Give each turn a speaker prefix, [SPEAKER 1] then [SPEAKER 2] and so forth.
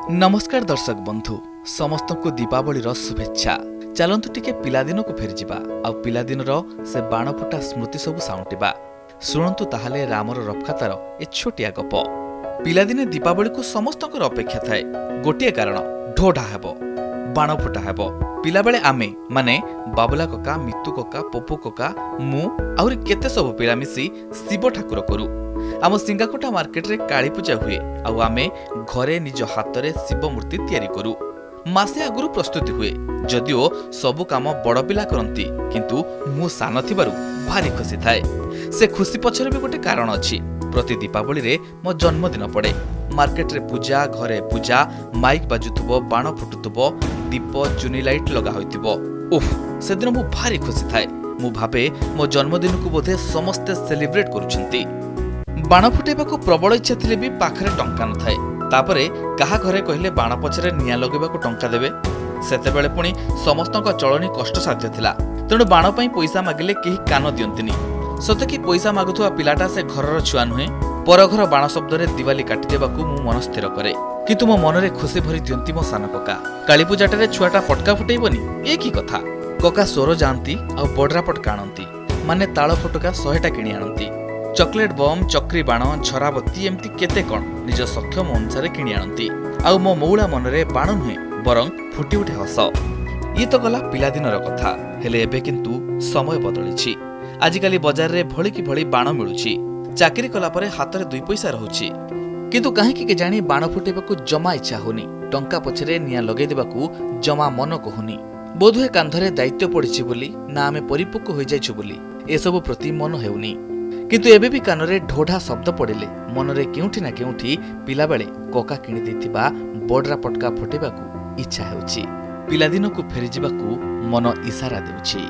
[SPEAKER 1] नमस्कार दर्शक बंधु समस्त को दीपावली शुभेच्छा। चलतु टिके पिलादिन को फेरीजा आ पिलादिन से बाण फुटा स्मृति सबू साउंटिबा। शुणु ताहले रामर रफखातार ए छोटिया गप। पिलादिने दीपावली को समस्त अपेक्षा थाए गोटे कारण ढोढा हेब बाण फुटा हेब। पिला बेले आमे माने बाबुला कका मितु कका पपु कका मु आहुरी केते सब पिला मिसी शिव ठाकुर करू। आम सिंगाकोटा मार्केट रे काली पूजा हुए आउ आमे घरे निज हाथ रे शिव मूर्ति तैयारी करू। मासे आगुरु प्रस्तुति हुए जदिओ सबु काम बड़ पिला करंती किंतु मु सान थिबारु भारी खुशी थाए। से खुशी पछरे भी गोटे कारण अछि। प्रति दीपावली रे मो जन्मदिन पड़े। मार्केट रे पूजा घरे पूजा माइक बाजुथुबो बाण फुटुथुबो दीप चुनी लाइट लगा होइथिबो। उफ से दिन मु भारी खुशी थाए। मु भाबे मो जन्मदिन को बोधे समस्ते सेलिब्रेट करूछंती। बाण फुटेबाकू प्रबल इच्छा थिले भी पाखरे टंका न थाए। तापरे कहा घरे कहले बाण पछरे निया लगेबाकू टंका देबे। सेतेबेले पुणी समस्तक चलनी कष्टसाध्य थिला। तेणु बाण पई पैसा मागिले केही कान दियंतिनी। सते कि पैसा मागुथुआ पिलाटा से घरर छुआ नुहे। परघर बाण शब्दरे दिवाली काटी देबाकू मु मन स्थिर करे। किंतु मो मनरे खुशी भरी दियंती मो सान कका। काली पूजाटारे छुआटा पटका फुटेइबनी ए की कथा। कका सोरो जानती आ बडरा पटका आनंती माने ताळ फटका 100टा किणी आनंती। चॉकलेट बम चक्री बाण झराबती एमती केते कण निज सक्षम अनुसार किणी आनंती। आउ मो मौला मनरे बाण नुहे बरं फुटी उठे हस। ये तो गला पिलादिनर कथा। हेले एबे किंतु समय बदलिछि। आजिकाली बजार रे भଳି कि भଳି बाण मिलुछि। चाकरी कला परे हाथ रे 2 पैसा रहउछि किंतु काहेकि के जानी बाण फुटेबाकू जमा इच्छा होनी। टंका पछरे निया लगेइ देबाकू जमा मन कहूनी। बोधुए कांधरे दायित्व पड़िछि बोली ना आमे परिपक्व होई जाइछु बोली एसबु प्रति मन हेउनी। किंतु एबे भी कानरे ढोढा शब्द पड़िले मनरे केउठी ना केउठी पिला बेले कका किणी देथिबा बडरा पटका फुटेबाकू इच्छा हेउछि। पिलादिन को फेरी जिबाकू मन इशारा देउछि।